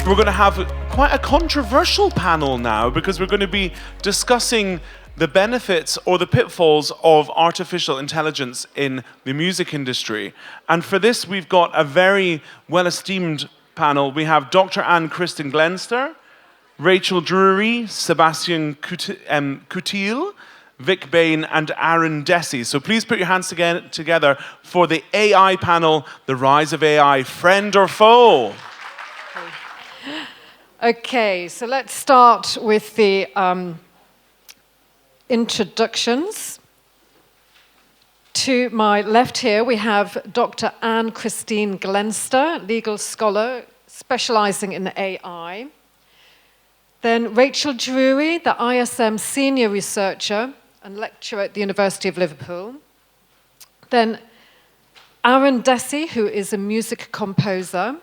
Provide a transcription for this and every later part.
We're going to have quite a controversial panel now because we're going to be discussing the benefits or the pitfalls of artificial intelligence in the music industry. And for this, we've got a very well-esteemed panel. We have Dr. Ann Kristin Glenster, Rachael Drury, Sebastian Cuttill, Vick Bain, and Arhynn Descy. So please put your hands together for the AI panel, The Rise of AI, Friend or Foe? Okay, so let's start with the introductions. To my left here, we have Dr. Ann Kristin Glenster, legal scholar specializing in AI. Then Rachael Drury, the ISM senior researcher and lecturer at the University of Liverpool. Then Arhynn Descy, who is a music composer.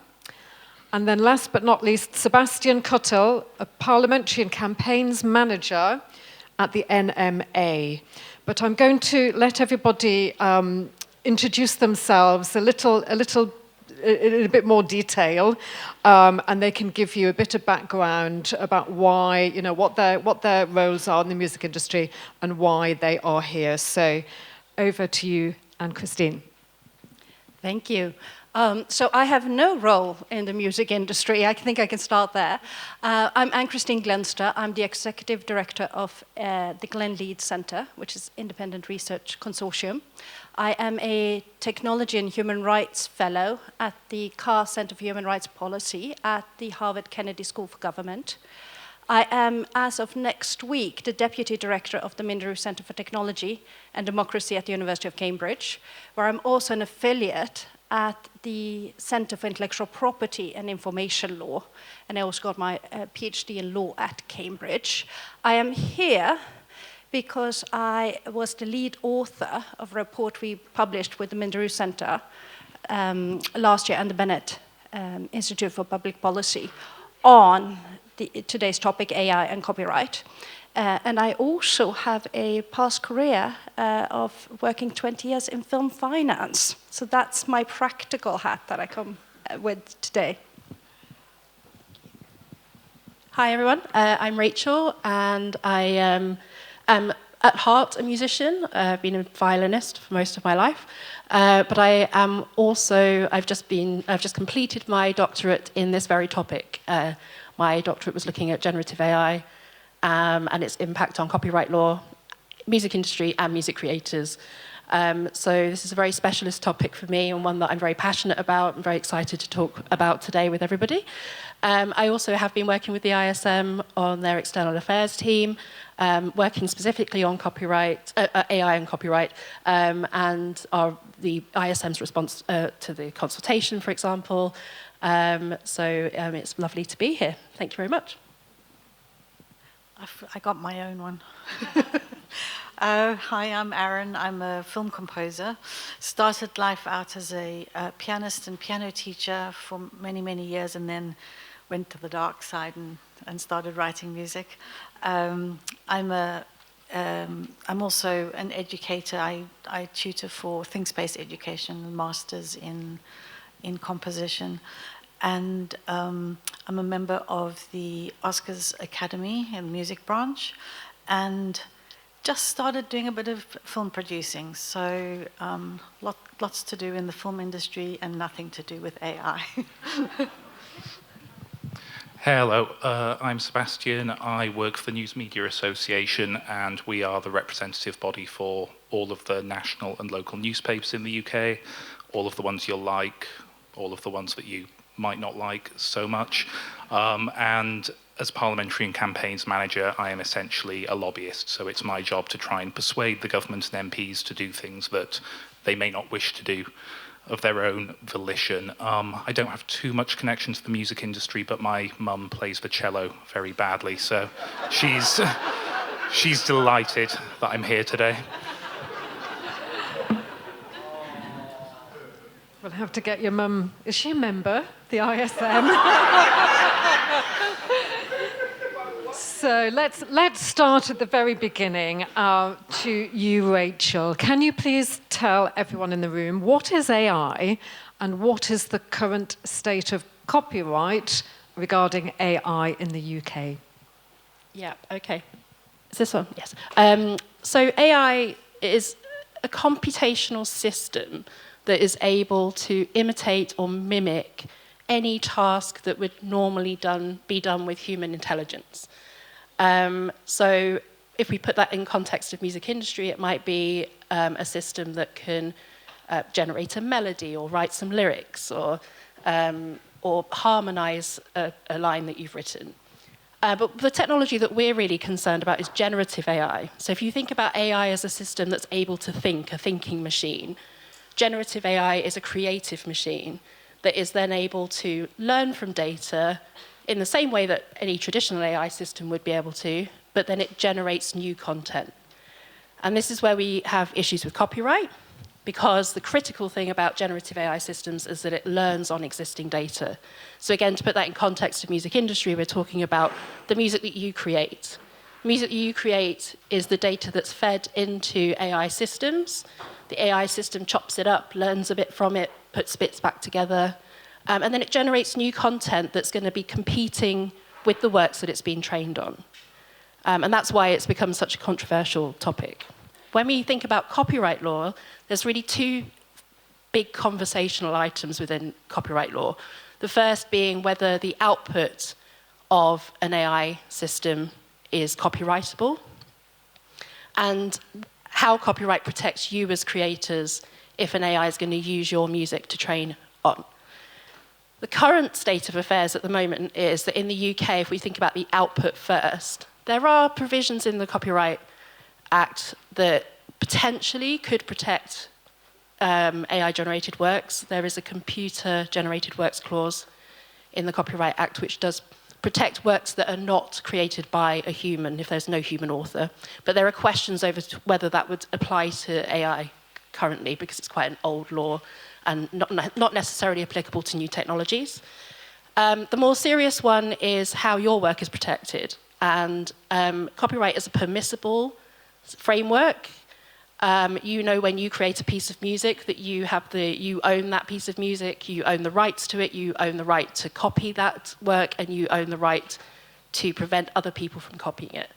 And then last but not least, Sebastian Cuttill, a parliamentary and campaigns manager at the NMA. But I'm going to let everybody introduce themselves in a bit more detail, and they can give you a bit of background about why, what their roles are in the music industry and why they are here. So over to you, Ann Kristin. Thank you. So I have no role in the music industry. I think I can start there. I'm Ann Kristin Glenster. I'm the executive director of the Glenn Leeds Center, which is independent research consortium. I am a technology and human rights fellow at the Carr Center for Human Rights Policy at the Harvard Kennedy School for Government. I am, as of next week, the deputy director of the Minderoo Center for Technology and Democracy at the University of Cambridge, where I'm also an affiliate at the Center for Intellectual Property and Information Law, and I also got my PhD in law at Cambridge. I am here because I was the lead author of a report we published with the Minderoo Center last year and the Bennett Institute for Public Policy on today's topic, AI and copyright. And I also have a past career of working 20 years in film finance. So that's my practical hat that I come with today. Hi, everyone. I'm Rachael, and I am at heart a musician. I've been a violinist for most of my life. But I am also, I've just completed my doctorate in this very topic. My doctorate was looking at generative AI, and its impact on copyright law, music industry, and music creators. So this is a very specialist topic for me, and one that I'm very passionate about and very excited to talk about today with everybody. I also have been working with the ISM on their external affairs team, working specifically on copyright, AI and copyright, and the ISM's response to the consultation, for example. So it's lovely to be here. Thank you very much. I got my own one. Hi, I'm Arhynn. I'm a film composer. Started life out as a pianist and piano teacher for many, many years, and then went to the dark side and started writing music. I'm also an educator. I tutor for think-based education, masters in composition. And I'm a member of the Oscars Academy in the music branch, and just started doing a bit of film producing. So lots to do in the film industry and nothing to do with AI. Hello, I'm Sebastian. I work for the News Media Association, and we are the representative body for all of the national and local newspapers in the UK, all of the ones you'll like, all of the ones that you might not like so much. And as parliamentary and campaigns manager, I am essentially a lobbyist. So it's my job to try and persuade the government and MPs to do things that they may not wish to do of their own volition. I don't have too much connection to the music industry, but my mum plays the cello very badly. So she's delighted that I'm here today. We'll have to get your mum. Is she a member, the ISM? So let's start at the very beginning. To you, Rachael. Can you please tell everyone in the room what is AI and what is the current state of copyright regarding AI in the UK. Yeah, okay. Is this on? Yes. So AI is a computational system that is able to imitate or mimic any task that would normally be done with human intelligence. So if we put that in context of music industry, it might be a system that can generate a melody or write some lyrics or harmonize a line that you've written. But the technology that we're really concerned about is generative AI. So if you think about AI as a system that's able to think, a thinking machine, generative AI is a creative machine that is then able to learn from data in the same way that any traditional AI system would be able to, but then it generates new content. And this is where we have issues with copyright, because the critical thing about generative AI systems is that it learns on existing data. So again, to put that in context of music industry, we're talking about the music that you create. The music that you create is the data that's fed into AI systems. The AI system chops it up, learns a bit from it, puts bits back together, and then it generates new content that's going to be competing with the works that it's been trained on. And that's why it's become such a controversial topic. When we think about copyright law, there's really two big conversational items within copyright law. The first being whether the output of an AI system is copyrightable, and how copyright protects you as creators if an AI is going to use your music to train on. The current state of affairs at the moment is that in the UK, if we think about the output first, there are provisions in the Copyright Act that potentially could protect AI-generated works. There is a computer-generated works clause in the Copyright Act which does protect works that are not created by a human if there's no human author. But there are questions over whether that would apply to AI currently, because it's quite an old law and not necessarily applicable to new technologies. The more serious one is how your work is protected. And copyright is a permissible framework. You know, when you create a piece of music that you own that piece of music, you own the rights to it, you own the right to copy that work, and you own the right to prevent other people from copying it.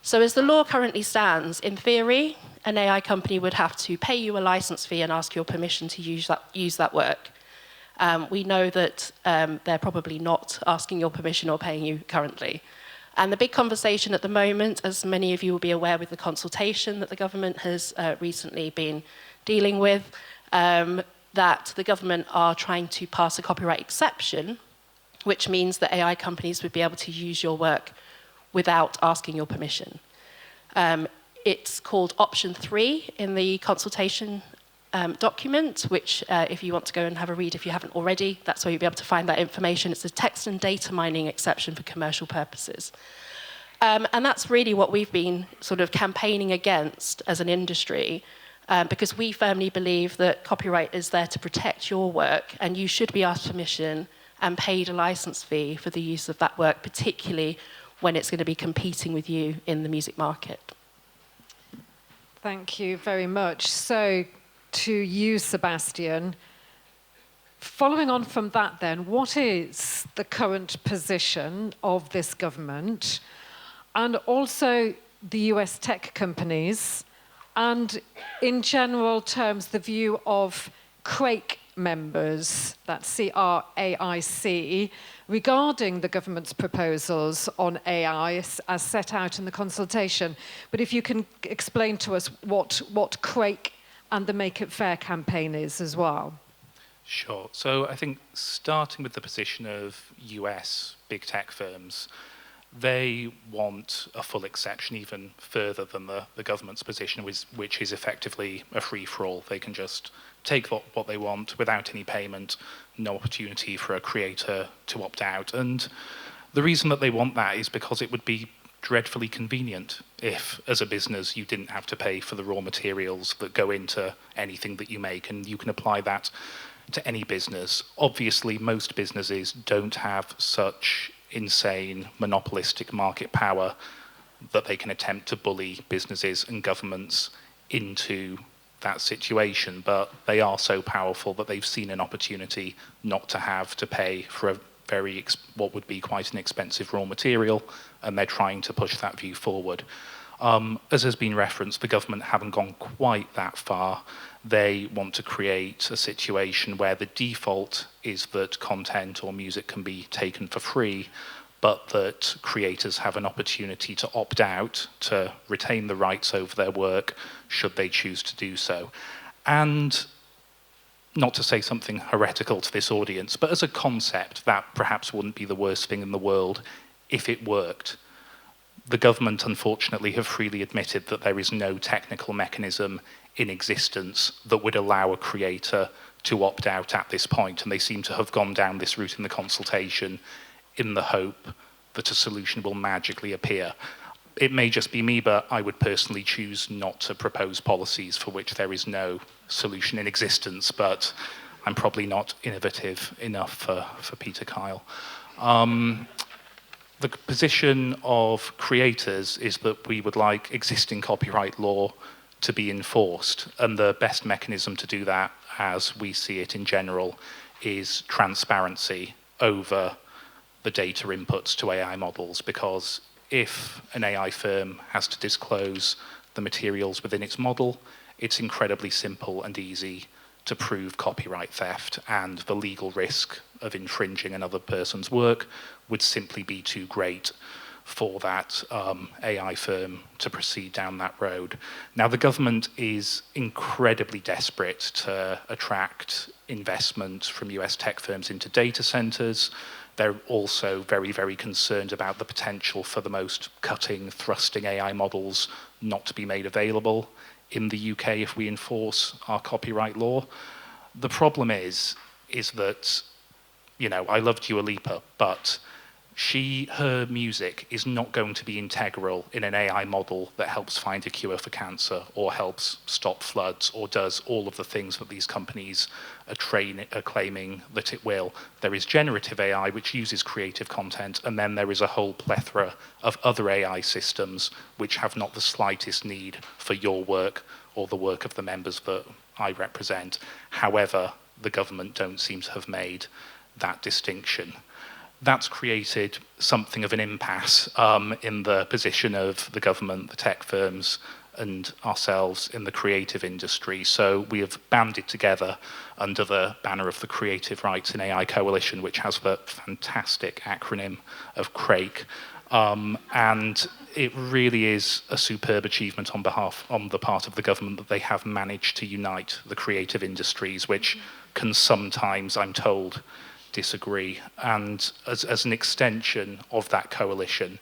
So as the law currently stands, in theory, an AI company would have to pay you a license fee and ask your permission to use that work. We know that they're probably not asking your permission or paying you currently. And the big conversation at the moment, as many of you will be aware with the consultation that the government has recently been dealing with, that the government are trying to pass a copyright exception, which means that AI companies would be able to use your work without asking your permission. It's called option 3 in the consultation document, which if you want to go and have a read if you haven't already, that's where you'll be able to find that information. It's a text and data mining exception for commercial purposes. And that's really what we've been sort of campaigning against as an industry, because we firmly believe that copyright is there to protect your work, and you should be asked permission and paid a license fee for the use of that work, particularly when it's going to be competing with you in the music market. Thank you very much. So, to you, Sebastian, following on from that then, what is the current position of this government and also the US tech companies, and in general terms, the view of CRAIC members, that's C-R-A-I-C, regarding the government's proposals on AI as set out in the consultation? But if you can explain to us what CRAIC and the Make It Fair campaign is as well. Sure. So I think starting with the position of US big tech firms, they want a full exception even further than the government's position, which is effectively a free-for-all. They can just take what they want without any payment, no opportunity for a creator to opt out. And the reason that they want that is because it would be dreadfully convenient if, as a business, you didn't have to pay for the raw materials that go into anything that you make, and you can apply that to any business. Obviously, most businesses don't have such insane monopolistic market power that they can attempt to bully businesses and governments into that situation, but they are so powerful that they've seen an opportunity not to have to pay for a what would be quite an expensive raw material, and they're trying to push that view forward. As has been referenced, the government haven't gone quite that far. They want to create a situation where the default is that content or music can be taken for free, but that creators have an opportunity to opt out, to retain the rights over their work, should they choose to do so. And not to say something heretical to this audience, but as a concept, that perhaps wouldn't be the worst thing in the world if it worked. The government, unfortunately, have freely admitted that there is no technical mechanism in existence that would allow a creator to opt out at this point, and they seem to have gone down this route in the consultation in the hope that a solution will magically appear. It may just be me, but I would personally choose not to propose policies for which there is no solution in existence, but I'm probably not innovative enough for Peter Kyle. The position of creators is that we would like existing copyright law to be enforced, and the best mechanism to do that, as we see it in general, is transparency over the data inputs to AI models, because if an AI firm has to disclose the materials within its model, it's incredibly simple and easy to prove copyright theft, and the legal risk of infringing another person's work would simply be too great for that AI firm to proceed down that road. Now, the government is incredibly desperate to attract investment from US tech firms into data centers. They're also very, very concerned about the potential for the most cutting, thrusting AI models not to be made available in the UK if we enforce our copyright law. The problem is that, you know, I love Dua Lipa, but her music is not going to be integral in an AI model that helps find a cure for cancer or helps stop floods or does all of the things that these companies are claiming that it will. There is generative AI, which uses creative content, and then there is a whole plethora of other AI systems which have not the slightest need for your work or the work of the members that I represent. However, the government don't seem to have made that distinction. That's created something of an impasse in the position of the government, the tech firms, and ourselves in the creative industry. So we have banded together under the banner of the Creative Rights in AI Coalition, which has the fantastic acronym of CRAIC. And it really is a superb achievement on the part of the government that they have managed to unite the creative industries, which can sometimes, I'm told, disagree. And as an extension of that coalition,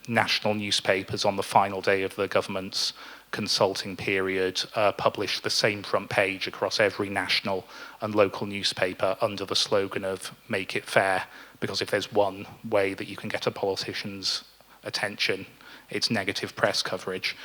national newspapers on the final day of the government's consulting period published the same front page across every national and local newspaper under the slogan of "Make it fair," because if there's one way that you can get a politician's attention, it's negative press coverage.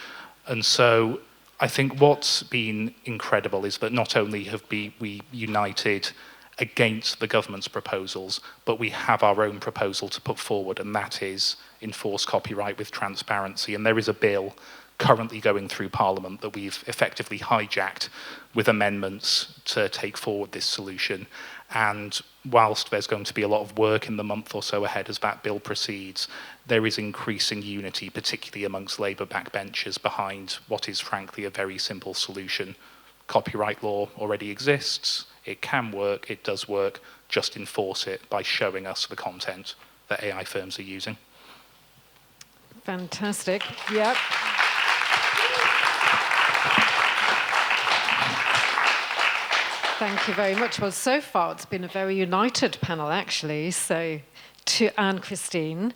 And so I think what's been incredible is that not only have we united against the government's proposals, but we have our own proposal to put forward, and that is enforce copyright with transparency. And there is a bill currently going through Parliament that we've effectively hijacked with amendments to take forward this solution. And whilst there's going to be a lot of work in the month or so ahead as that bill proceeds, there is increasing unity, particularly amongst Labour backbenchers, behind what is frankly a very simple solution. Copyright law already exists. It can work, it does work, just enforce it by showing us the content that AI firms are using. Fantastic. Yep. Thank you very much. Well, so far it's been a very united panel, actually. So, to Ann Kristin,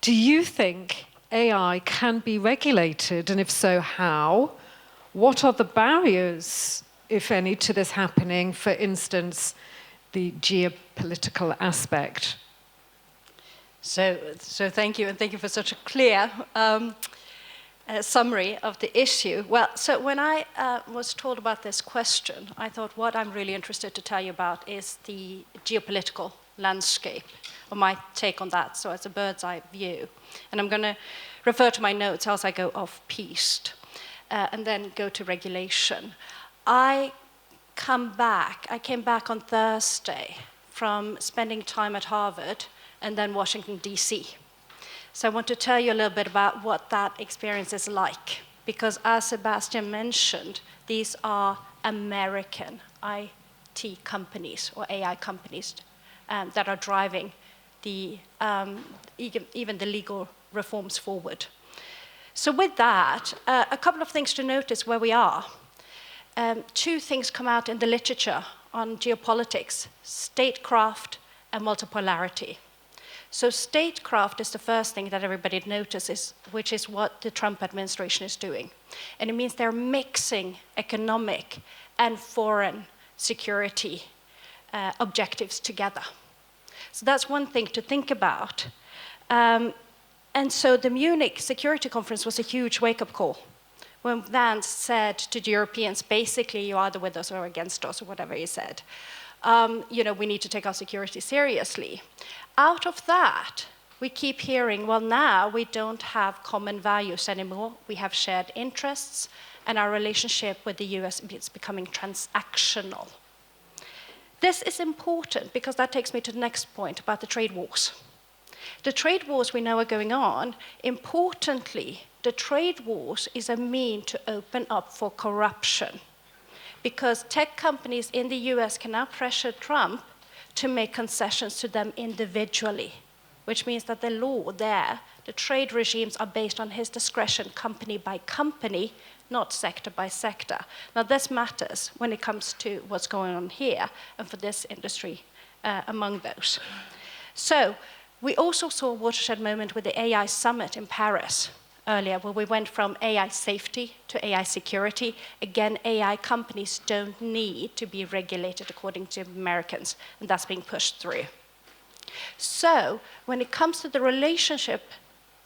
do you think AI can be regulated, and if so, how? What are the barriers, if any, to this happening? For instance, the geopolitical aspect. So thank you, and thank you for such a clear summary of the issue. Well, so when I was told about this question, I thought what I'm really interested to tell you about is the geopolitical landscape, or my take on that, so as a bird's eye view. And I'm going to refer to my notes as I go off-piste, and then go to regulation. I came back on Thursday from spending time at Harvard and then Washington, D.C. So I want to tell you a little bit about what that experience is like. Because as Sebastian mentioned, these are American IT companies or AI companies that are driving the, even the legal reforms forward. So with that, a couple of things to notice where we are. Two things come out in the literature on geopolitics: statecraft and multipolarity. So statecraft is the first thing that everybody notices, which is what the Trump administration is doing. And it means they're mixing economic and foreign security objectives together. So that's one thing to think about. And so the Munich Security Conference was a huge wake-up call when Vance said to the Europeans, basically, you're either with us or against us, or whatever he said. We need to take our security seriously. Out of that, we keep hearing, well, now we don't have common values anymore. We have shared interests, and our relationship with the US is becoming transactional. This is important because that takes me to the next point about the trade wars. The trade wars we know are going on. Importantly, the trade wars is a mean to open up for corruption, because tech companies in the US can now pressure Trump to make concessions to them individually, which means that the law there, the trade regimes are based on his discretion, company by company, not sector by sector. Now this matters when it comes to what's going on here and for this industry among those. So we also saw a watershed moment with the AI summit in Paris earlier, where we went from AI safety to AI security. Again, AI companies don't need to be regulated according to Americans, and that's being pushed through. So when it comes to the relationship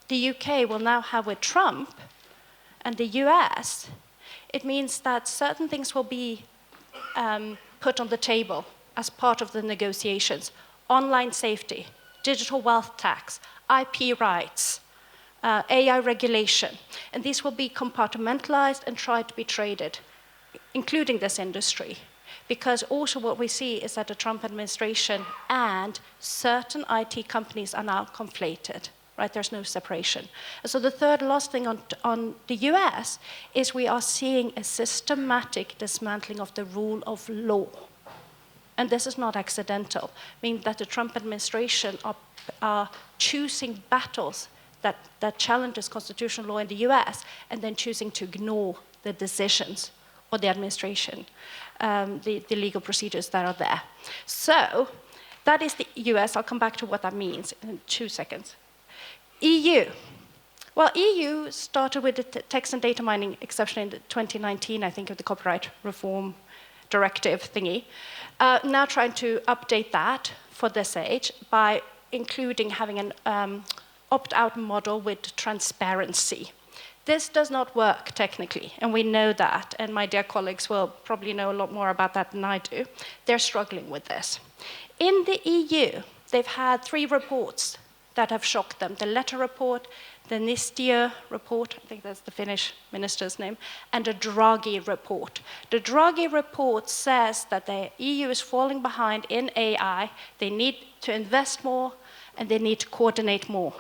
the UK will now have with Trump and the US, it means that certain things will be put on the table as part of the negotiations. Online safety, digital wealth tax, IP rights, AI regulation, and these will be compartmentalized and tried to be traded, including this industry. Because also what we see is that the Trump administration and certain IT companies are now conflated, right? There's no separation. And so the third last thing on the US is we are seeing a systematic dismantling of the rule of law. And this is not accidental, meaning that the Trump administration are choosing battles that challenges constitutional law in the US and then choosing to ignore the decisions or the administration, the legal procedures that are there. So that is the US. I'll come back to what that means in 2 seconds. EU. Well, EU started with the text and data mining exception in 2019, I think, of the copyright reform directive thingy. Now trying to update that for this age by including having an opt-out model with transparency. This does not work technically, and we know that, and my dear colleagues will probably know a lot more about that than I do. They're struggling with this. In the EU, they've had 3 reports that have shocked them. The Letter report, the Nistia report, I think that's the Finnish minister's name, and the Draghi report. The Draghi report says that the EU is falling behind in AI, they need to invest more, and they need to coordinate more.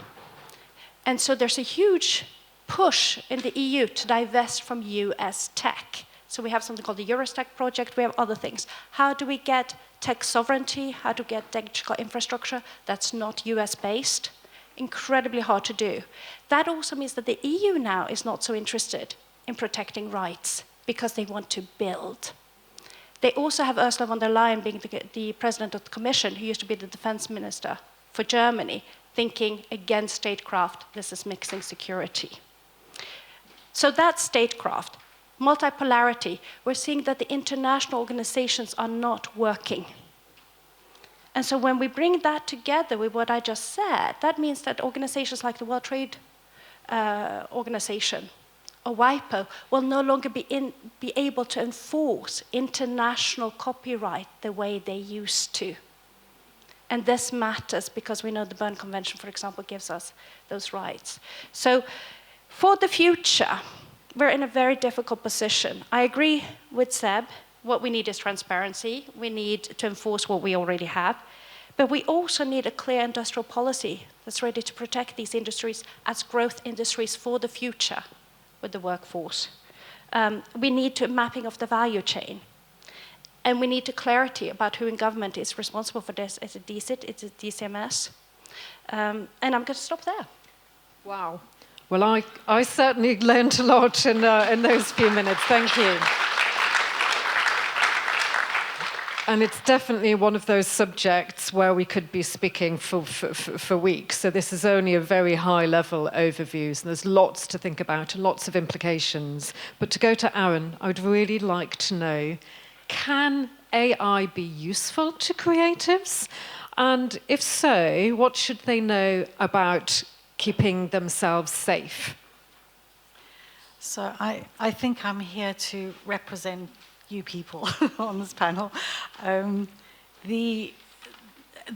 And so there's a huge push in the EU to divest from US tech. So we have something called the Eurostech project, we have other things. How do we get tech sovereignty? How to get digital infrastructure that's not US-based? Incredibly hard to do. That also means that the EU now is not so interested in protecting rights because they want to build. They also have Ursula von der Leyen being the president of the Commission, who used to be the defense minister for Germany, thinking against statecraft, this is mixing security. So that's statecraft. Multipolarity, we're seeing that the international organizations are not working. And so when we bring that together with what I just said, that means that organizations like the World Trade Organization or WIPO will no longer be able to enforce international copyright the way they used to. And this matters because we know the Berne Convention, for example, gives us those rights. So for the future, we're in a very difficult position. I agree with Seb. What we need is transparency. We need to enforce what we already have. But we also need a clear industrial policy that's ready to protect these industries as growth industries for the future with the workforce. We need to mapping of the value chain. And we need to clarity about who in government is responsible for this. Is it DCIT? Is it DCMS? And I'm going to stop there. Wow. Well, I certainly learned a lot in those few minutes. Thank you. And it's definitely one of those subjects where we could be speaking for weeks. So this is only a very high-level overview, and there's lots to think about and lots of implications. But to go to Arhynn, I would really like to know, can AI be useful to creatives? And if so, what should they know about keeping themselves safe? So I think I'm here to represent you people on this panel. The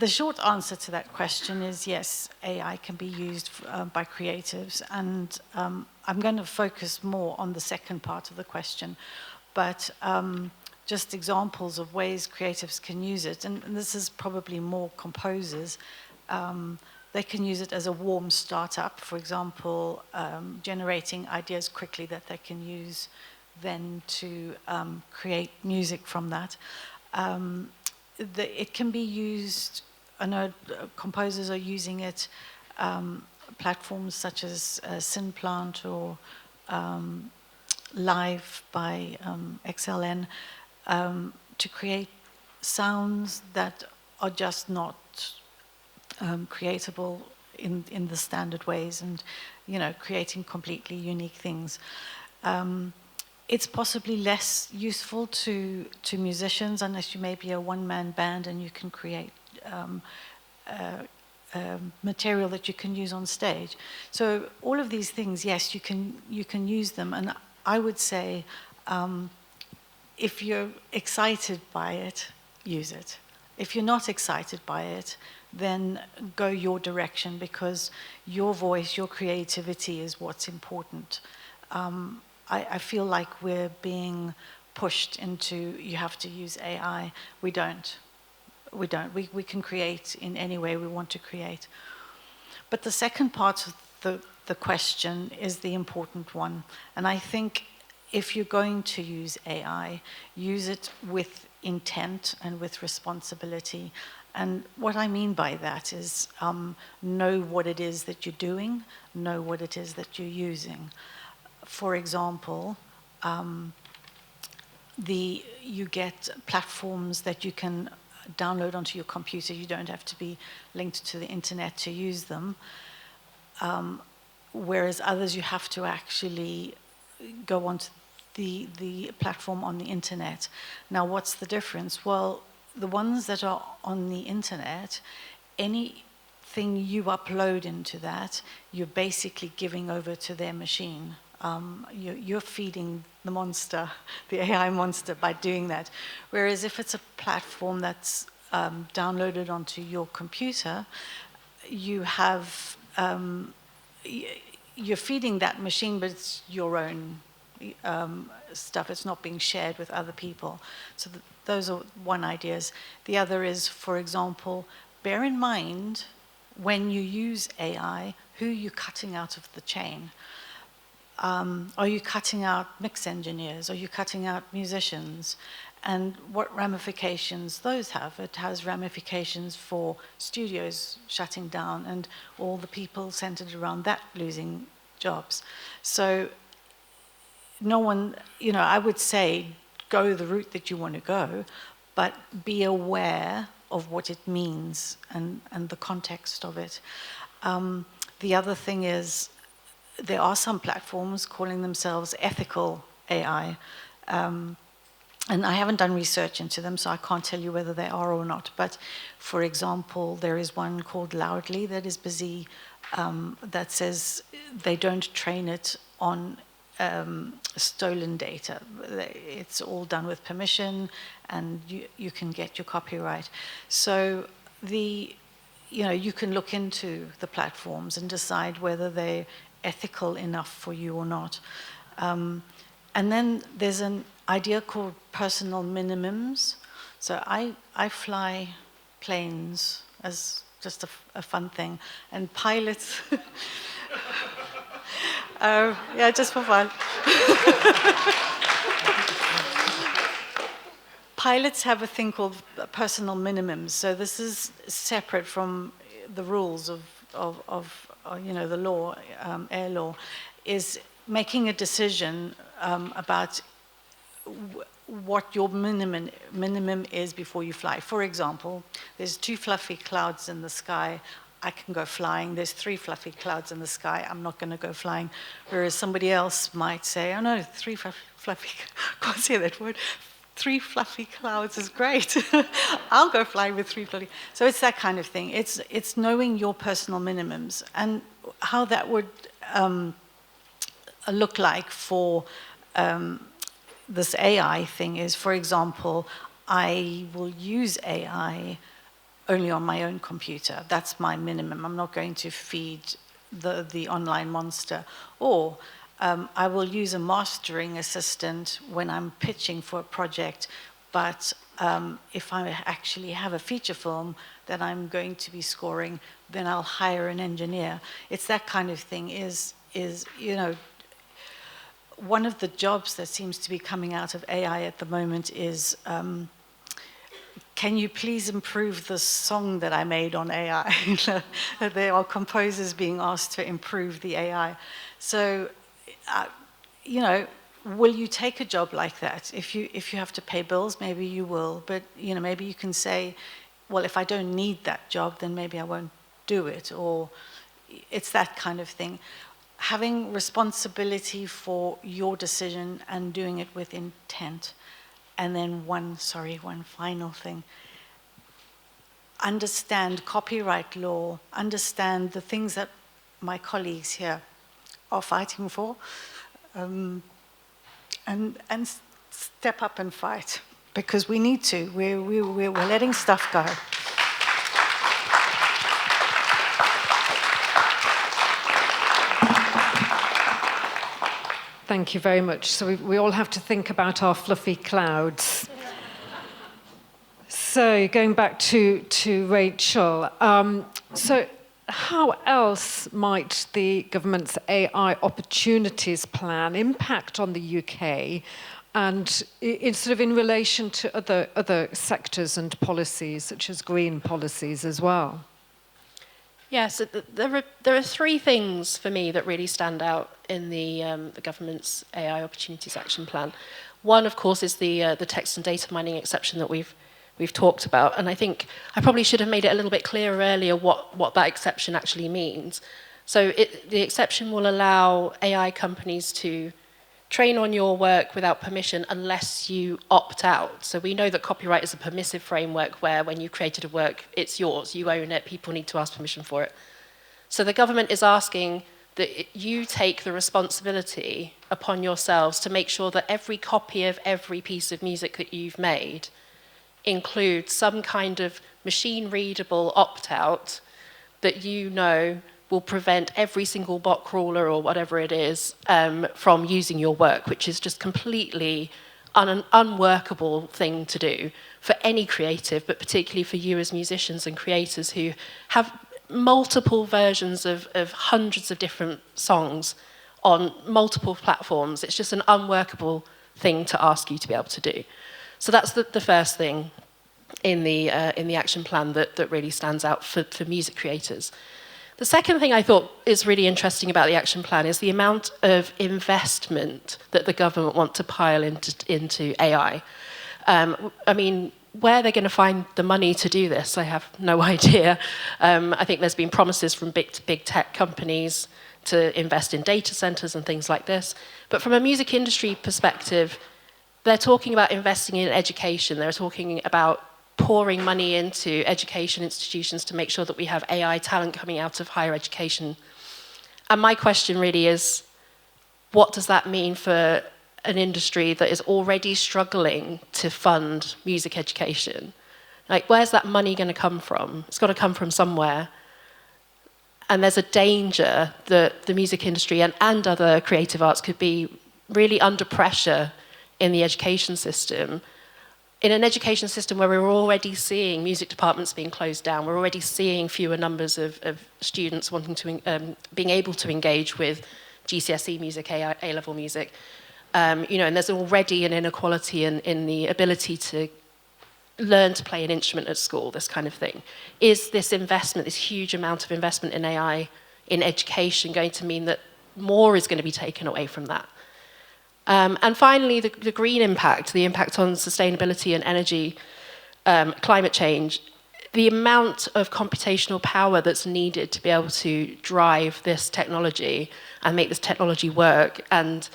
short answer to that question is yes, AI can be used by creatives, and I'm going to focus more on the second part of the question, but just examples of ways creatives can use it, and this is probably more composers. They can use it as a warm startup, for example, generating ideas quickly that they can use then to create music from that. It can be used, I know composers are using it, platforms such as Synplant or Live by XLN, to create sounds that are just not creatable in the standard ways, and creating completely unique things. It's possibly less useful to musicians unless you may be a one-man band and you can create material that you can use on stage. So all of these things, yes, you can use them, and I would say if you're excited by it, use it. If you're not excited by it, then go your direction, because your voice, your creativity is what's important. I feel like we're being pushed into, you have to use AI. We don't. We can create in any way we want to create. But the second part of the question is the important one. And I think if you're going to use AI, use it with intent and with responsibility. And what I mean by that is know what it is that you're doing, know what it is that you're using. For example, you get platforms that you can download onto your computer. You don't have to be linked to the internet to use them. Whereas others, you have to actually go onto the platform on the internet. Now, what's the difference? Well, the ones that are on the internet, anything you upload into that, you're basically giving over to their machine. You're feeding the monster, the AI monster, by doing that. Whereas if it's a platform that's downloaded onto your computer, you have, you're feeding that machine, but it's your own stuff. It's not being shared with other people. So those are one ideas. The other is, for example, bear in mind when you use AI, who you're cutting out of the chain. Are you cutting out mix engineers? Are you cutting out musicians? And what ramifications those have? It has ramifications for studios shutting down and all the people centered around that losing jobs. So no one, I would say go the route that you want to go, but be aware of what it means and the context of it. The other thing is, there are some platforms calling themselves ethical AI, and I haven't done research into them, so I can't tell you whether they are or not. But for example, there is one called Loudly that is busy, that says they don't train it on stolen data. It's all done with permission, and you can get your copyright. So you can look into the platforms and decide whether they're ethical enough for you or not. And then there's an idea called personal minimums. So I fly planes as just a fun thing. And pilots, yeah, just for fun. Pilots have a thing called personal minimums. So this is separate from the rules of the law, air law, is making a decision about what your minimum is before you fly. For example, there's 2 fluffy clouds in the sky. I can go flying. There's 3 fluffy clouds in the sky. I'm not going to go flying. Whereas somebody else might say, oh no, 3 fluffy, can't say that word. 3 fluffy clouds is great. I'll go flying with 3 fluffy. So it's that kind of thing. It's knowing your personal minimums and how that would look like for this AI thing is, for example, I will use AI only on my own computer. That's my minimum. I'm not going to feed the online monster. Or I will use a mastering assistant when I'm pitching for a project, but if I actually have a feature film that I'm going to be scoring, then I'll hire an engineer. It's that kind of thing is one of the jobs that seems to be coming out of AI at the moment is, can you please improve the song that I made on AI? There are composers being asked to improve the AI. So, will you take a job like that? If you have to pay bills, maybe you will. But, maybe you can say, well, if I don't need that job, then maybe I won't do it. Or it's that kind of thing. Having responsibility for your decision and doing it with intent. And then one final thing. Understand copyright law, understand the things that my colleagues here are fighting for, and step up and fight, because we need to. We're letting stuff go. Thank you very much. So we all have to think about our fluffy clouds. So going back to Rachael, so how else might the government's AI opportunities plan impact on the UK, and in relation to other sectors and policies, such as green policies as well? Yes, there are 3 things for me that really stand out in the government's AI Opportunities Action Plan. One, of course, is the text and data mining exception that we've talked about, and I think I probably should have made it a little bit clearer earlier what that exception actually means. So the exception will allow AI companies to train on your work without permission unless you opt out. So we know that copyright is a permissive framework where when you've created a work, it's yours, you own it, people need to ask permission for it. So the government is asking that you take the responsibility upon yourselves to make sure that every copy of every piece of music that you've made includes some kind of machine-readable opt-out that will prevent every single bot crawler or whatever it is from using your work, which is just completely an unworkable thing to do for any creative, but particularly for you as musicians and creators who have multiple versions of hundreds of different songs on multiple platforms. It's just an unworkable thing to ask you to be able to do. So that's the first thing in the action plan that really stands out for music creators. The second thing I thought is really interesting about the action plan is the amount of investment that the government want to pile into AI. Where they're going to find the money to do this, I have no idea. I think there's been promises from big tech companies to invest in data centers and things like this. But from a music industry perspective, they're talking about investing in education. They're talking about pouring money into education institutions to make sure that we have AI talent coming out of higher education. And my question really is, what does that mean for an industry that is already struggling to fund music education? Like, where's that money going to come from? It's got to come from somewhere. And there's a danger that the music industry and other creative arts could be really under pressure in the education system in an education system where we're already seeing music departments being closed down, we're already seeing fewer numbers of students wanting to, being able to engage with GCSE music, A-level music, you know, and there's already an inequality in the ability to learn to play an instrument at school, this kind of thing. Is this investment, this huge amount of investment in AI in education, going to mean that more is going to be taken away from that? And finally, the green impact, the impact on sustainability and energy, climate change, the amount of computational power that's needed to be able to drive this technology and make this technology work and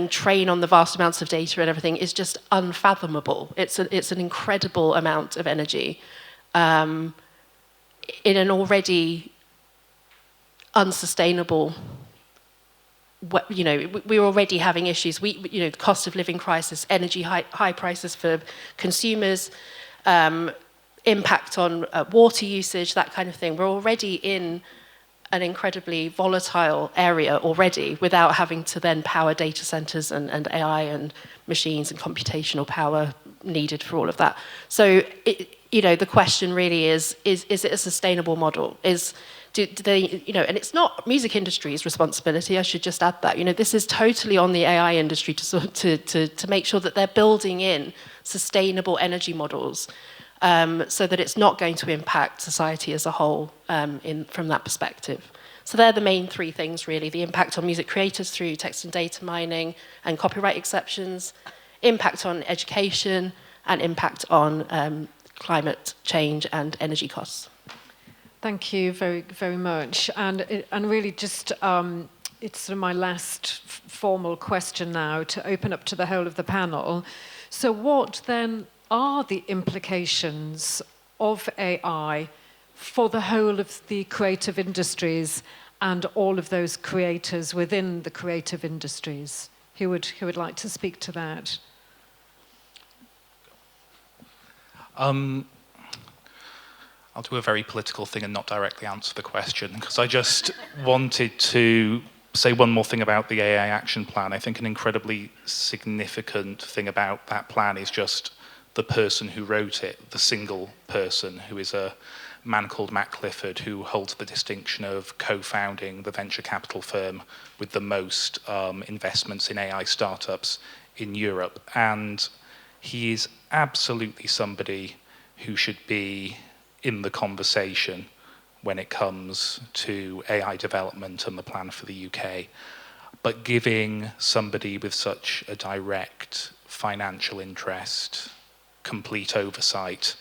train on the vast amounts of data and everything is just unfathomable. It's an incredible amount of energy in an already unsustainable. You know, we're already having issues. You know, the cost of living crisis, energy high prices for consumers, impact on water usage, that kind of thing. We're already in an incredibly volatile area already without having to then power data centers and AI and machines and computational power needed for all of that. So, you know, the question really is it a sustainable model? Do they, you know, and it's not music industry's responsibility, I should just add that. You know, this is totally on the AI industry to make sure that they're building in sustainable energy models so that it's not going to impact society as a whole from that perspective. So they're the main three things, really. The impact on music creators through text and data mining and copyright exceptions, impact on education, and impact on climate change and energy costs. Thank you very, very much. And really just, it's sort of my last formal question now to open up to the whole of the panel. So what then are the implications of AI for the whole of the creative industries and all of those creators within the creative industries? Who would like to speak to that? I'll do a very political thing and not directly answer the question, because I just wanted to say one more thing about the AI action plan. I think an incredibly significant thing about that plan is just the person who wrote it, the single person, who is a man called Matt Clifford, who holds the distinction of co-founding the venture capital firm with the most investments in AI startups in Europe. And he is absolutely somebody who should be in the conversation when it comes to AI development and the plan for the UK. But giving somebody with such a direct financial interest complete oversight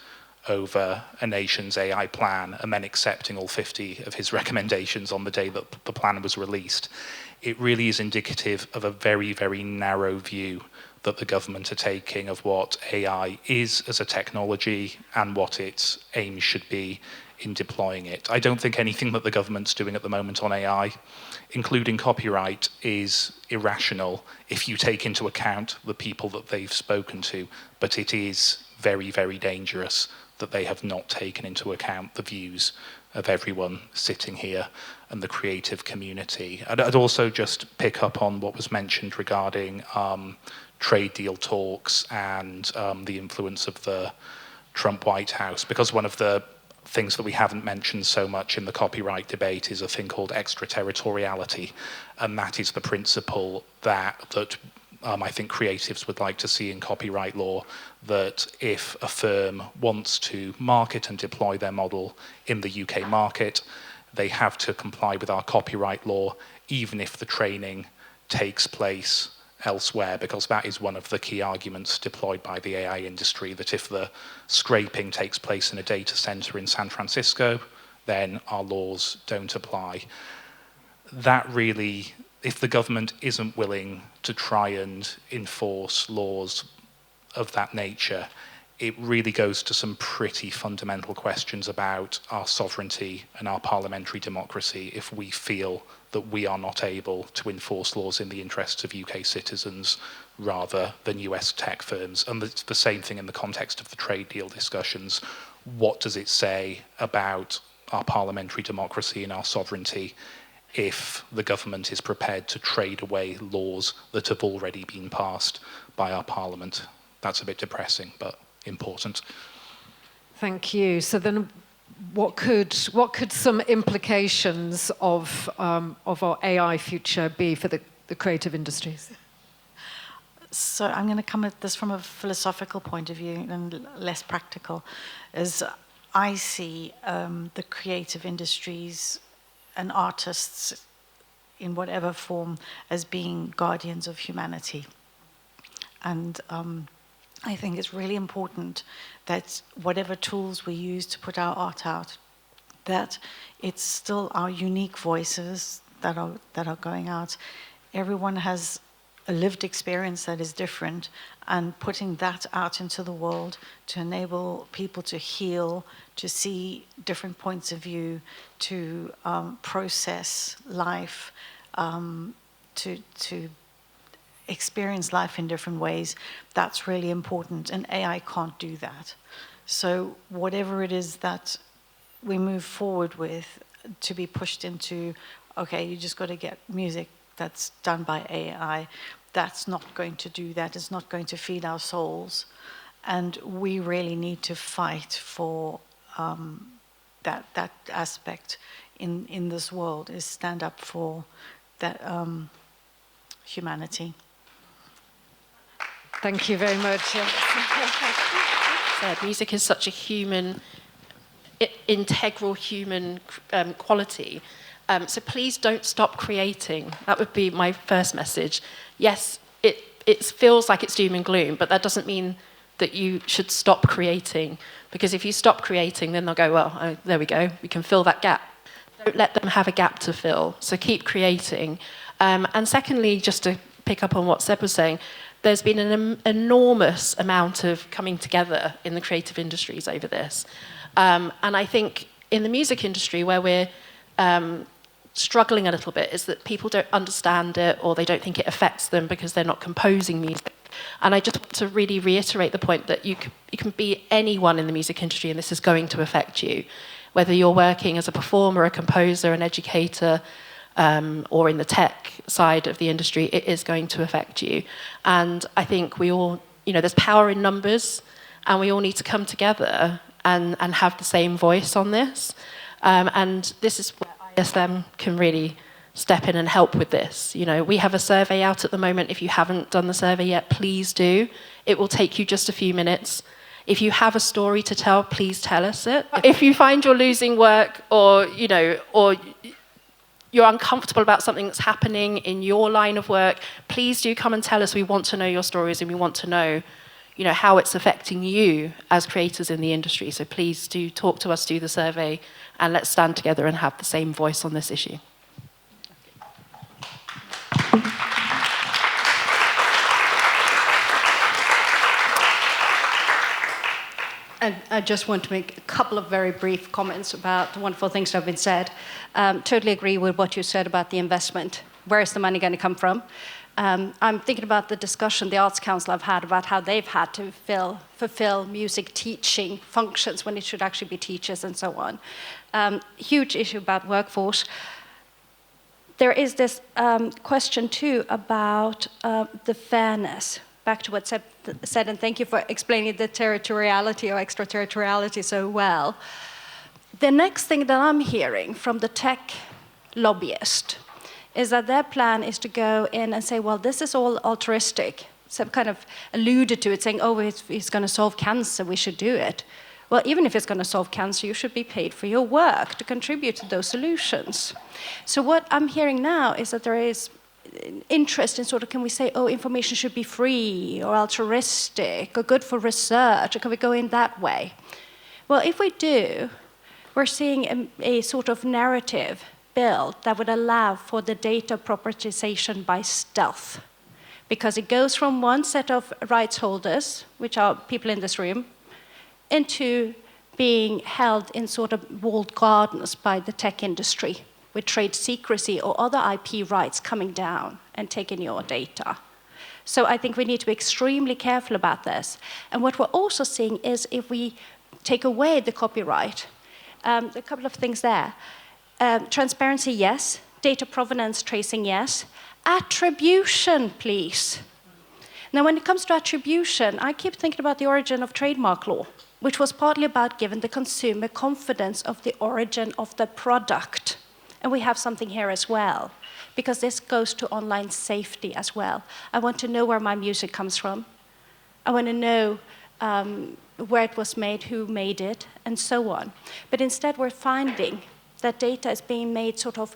over a nation's AI plan and then accepting all 50 of his recommendations on the day that the plan was released, it really is indicative of a very, very narrow view that the government are taking of what AI is as a technology and what its aims should be in deploying it. I don't think anything that the government's doing at the moment on AI, including copyright, is irrational if you take into account the people that they've spoken to, but it is very, very dangerous that they have not taken into account the views of everyone sitting here and the creative community. I'd also just pick up on what was mentioned regarding trade deal talks and the influence of the Trump White House, because one of the things that we haven't mentioned so much in the copyright debate is a thing called extraterritoriality, and that is the principle that I think creatives would like to see in copyright law, that if a firm wants to market and deploy their model in the UK market, they have to comply with our copyright law, even if the training takes place elsewhere, because that is one of the key arguments deployed by the AI industry, that if the scraping takes place in a data center in San Francisco, then our laws don't apply. That really, if the government isn't willing to try and enforce laws of that nature, it really goes to some pretty fundamental questions about our sovereignty and our parliamentary democracy if we feel that we are not able to enforce laws in the interests of UK citizens rather than US tech firms. And it's the same thing in the context of the trade deal discussions. What does it say about our parliamentary democracy and our sovereignty if the government is prepared to trade away laws that have already been passed by our parliament? that's a bit depressing, but important. Thank you. So then, what could some implications of our AI future be for the creative industries? So I'm going to come at this from a philosophical point of view and less practical. As I see the creative industries and artists in whatever form as being guardians of humanity. And I think it's really important that whatever tools we use to put our art out, that it's still our unique voices that are going out. Everyone has a lived experience that is different, and putting that out into the world to enable people to heal, to see different points of view, to process life, to experience life in different ways, that's really important, and AI can't do that. So whatever it is that we move forward with to be pushed into, okay, you just got to get music that's done by AI, that's not going to do that. It's not going to feed our souls. And we really need to fight for that aspect in this world, is stand up for that humanity. Thank you very much. Music is such a integral human quality. So please don't stop creating. That would be my first message. Yes, it feels like it's doom and gloom, but that doesn't mean that you should stop creating. Because if you stop creating, then they'll go, well, there we go, we can fill that gap. Don't let them have a gap to fill. So keep creating. And secondly, just to pick up on what Seb was saying, there's been an enormous amount of coming together in the creative industries over this. And I think in the music industry, where we're struggling a little bit, is that people don't understand it, or they don't think it affects them because they're not composing music. And I just want to really reiterate the point that you can be anyone in the music industry, and this is going to affect you. Whether you're working as a performer, a composer, an educator, or in the tech side of the industry, it is going to affect you. And I think we all, there's power in numbers, and we all need to come together and have the same voice on this. And this is where ISM can really step in and help with this. We have a survey out at the moment. If you haven't done the survey yet, please do. It will take you just a few minutes. If you have a story to tell, please tell us it. If you find you're losing work, or you're uncomfortable about something that's happening in your line of work, please do come and tell us. We want to know your stories, and we want to know, how it's affecting you as creators in the industry. So please do talk to us, do the survey, and let's stand together and have the same voice on this issue. And I just want to make a couple of very brief comments about the wonderful things that have been said. Totally agree with what you said about the investment. Where is the money going to come from? I'm thinking about the discussion the Arts Council have had about how they've had to fulfill music teaching functions when it should actually be teachers and so on. Huge issue about workforce. There is this question too about the fairness. Back to what Seb said, and thank you for explaining the territoriality or extraterritoriality so well. The next thing that I'm hearing from the tech lobbyist is that their plan is to go in and say, well, this is all altruistic. Seb kind of alluded to it, saying, oh, it's going to solve cancer, we should do it. Well, even if it's going to solve cancer, you should be paid for your work to contribute to those solutions. So what I'm hearing now is that there is interest in can we say, oh, information should be free or altruistic or good for research, or can we go in that way? Well, if we do, we're seeing a sort of narrative build that would allow for the data proprietization by stealth, because it goes from one set of rights holders, which are people in this room, into being held in walled gardens by the tech industry, with trade secrecy or other IP rights coming down and taking your data. So I think we need to be extremely careful about this. And what we're also seeing is, if we take away the copyright, a couple of things there. Transparency, yes. Data provenance tracing, yes. Attribution, please. Now, when it comes to attribution, I keep thinking about the origin of trademark law, which was partly about giving the consumer confidence of the origin of the product. And we have something here as well, because this goes to online safety as well. I want to know where my music comes from. I want to know where it was made, who made it, and so on. But instead, we're finding that data is being made sort of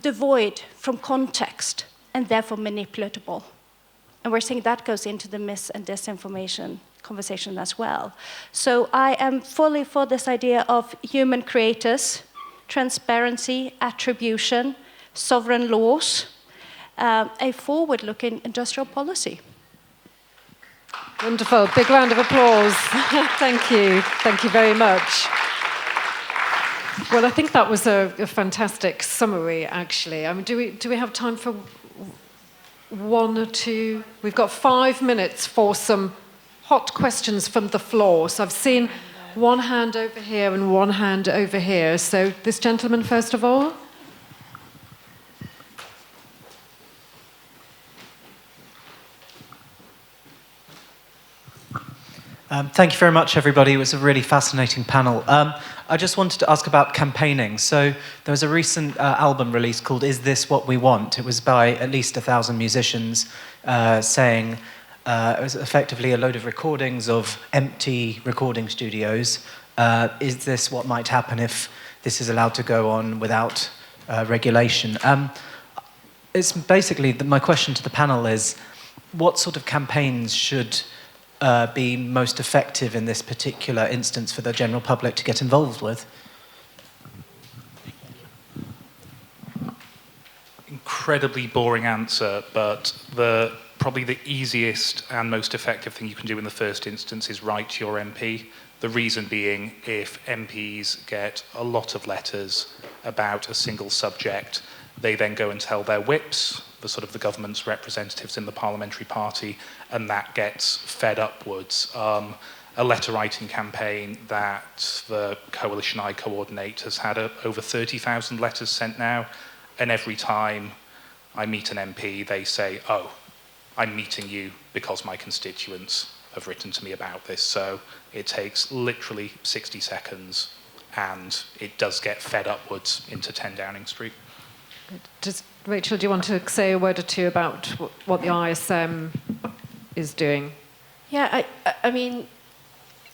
devoid from context and therefore manipulatable. And we're seeing that goes into the mis- and disinformation conversation as well. So I am fully for this idea of human creators, transparency, attribution, sovereign laws, a forward-looking industrial policy. Wonderful. Big round of applause. Thank you. Thank you very much. Well, I think that was a fantastic summary, actually. I mean, do we have time for one or two? We've got 5 minutes for some hot questions from the floor. So I've seen one hand over here and one hand over here. So this gentleman, first of all. Thank you very much, everybody. It was a really fascinating panel. I just wanted to ask about campaigning. So there was a recent album release called Is This What We Want? It was by at least 1,000 musicians saying it was effectively a load of recordings of empty recording studios. Is this what might happen if this is allowed to go on without regulation? It's basically, my question to the panel is, what sort of campaigns should be most effective in this particular instance for the general public to get involved with? Incredibly boring answer, but probably the easiest and most effective thing you can do in the first instance is write to your MP. The reason being, if MPs get a lot of letters about a single subject, they then go and tell their whips, the government's representatives in the Parliamentary Party, and that gets fed upwards. A letter writing campaign that the coalition I coordinate has had over 30,000 letters sent now, and every time I meet an MP, they say, oh, I'm meeting you because my constituents have written to me about this. So it takes literally 60 seconds, and it does get fed upwards into 10 Downing Street. Rachael, do you want to say a word or two about what the ISM is doing? Yeah, I mean,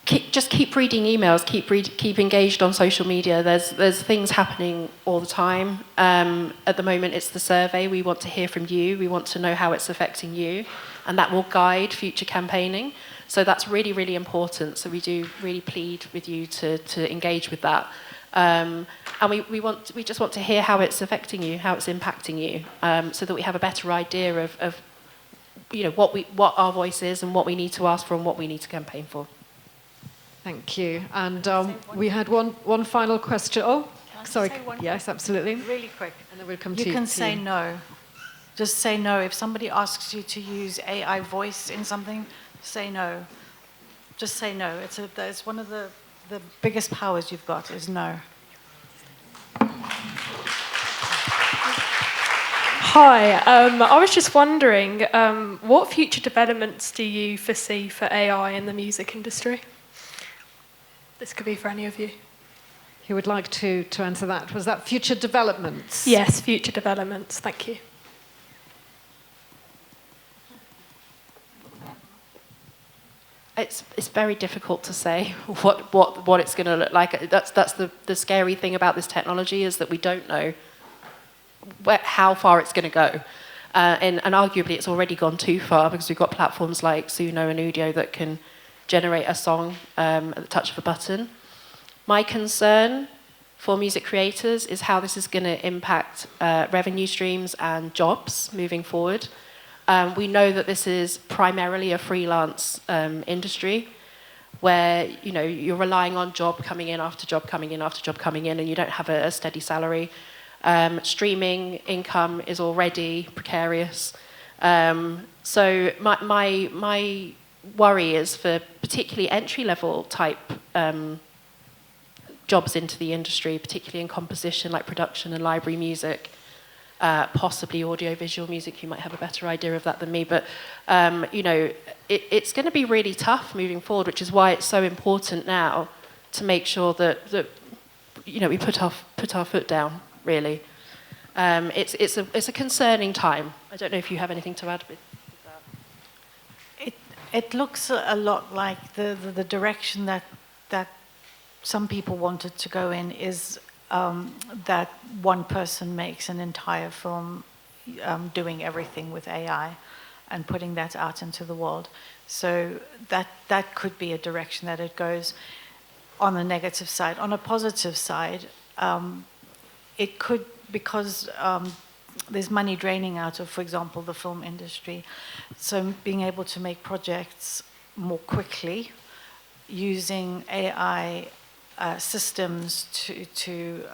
just keep reading emails, keep engaged on social media. There's things happening all the time. At the moment, it's the survey. We want to hear from you. We want to know how it's affecting you, and that will guide future campaigning. So that's really, really important. So we do really plead with you to engage with that. And we just want to hear how it's affecting you, how it's impacting you, so that we have a better idea of what our voice is and what we need to ask for and what we need to campaign for. Thank you. And we had one final question. Oh, sorry. Yes, absolutely. Really quick. And then we'll come to you. You can say no. Just say no. If somebody asks you to use AI voice in something, say no. Just say no. It's one of the biggest powers you've got is no. Hi, I was just wondering, what future developments do you foresee for AI in the music industry? This could be for any of you. Who would like to answer that? Was that future developments? Yes, future developments. Thank you. It's very difficult to say what it's going to look like. That's the scary thing about this technology, is that we don't know how far it's going to go. And arguably it's already gone too far, because we've got platforms like Suno and Udio that can generate a song at the touch of a button. My concern for music creators is how this is going to impact revenue streams and jobs moving forward. We know that this is primarily a freelance industry, where you're relying on job coming in after job coming in after job coming in, and you don't have a steady salary. Streaming income is already precarious. So my worry is for particularly entry-level type jobs into the industry, particularly in composition like production and library music. possibly audiovisual music. You might have a better idea of that than me, but you know, it's going to be really tough moving forward, which is why it's so important now to make sure that you know, we put our foot down. Really, it's a concerning time. I don't know if you have anything to add with that. It looks a lot like the direction that some people wanted to go in is that one person makes an entire film doing everything with AI and putting that out into the world. So that could be a direction that it goes on the negative side. On a positive side, it could, because there's money draining out of, for example, the film industry. So being able to make projects more quickly using AI systems to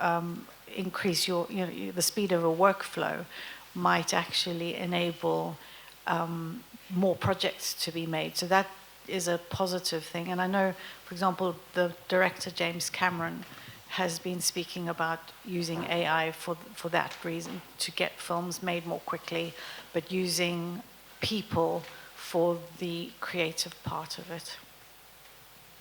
increase the speed of a workflow might actually enable more projects to be made. So that is a positive thing. And I know, for example, the director James Cameron has been speaking about using AI for that reason, to get films made more quickly, but using people for the creative part of it.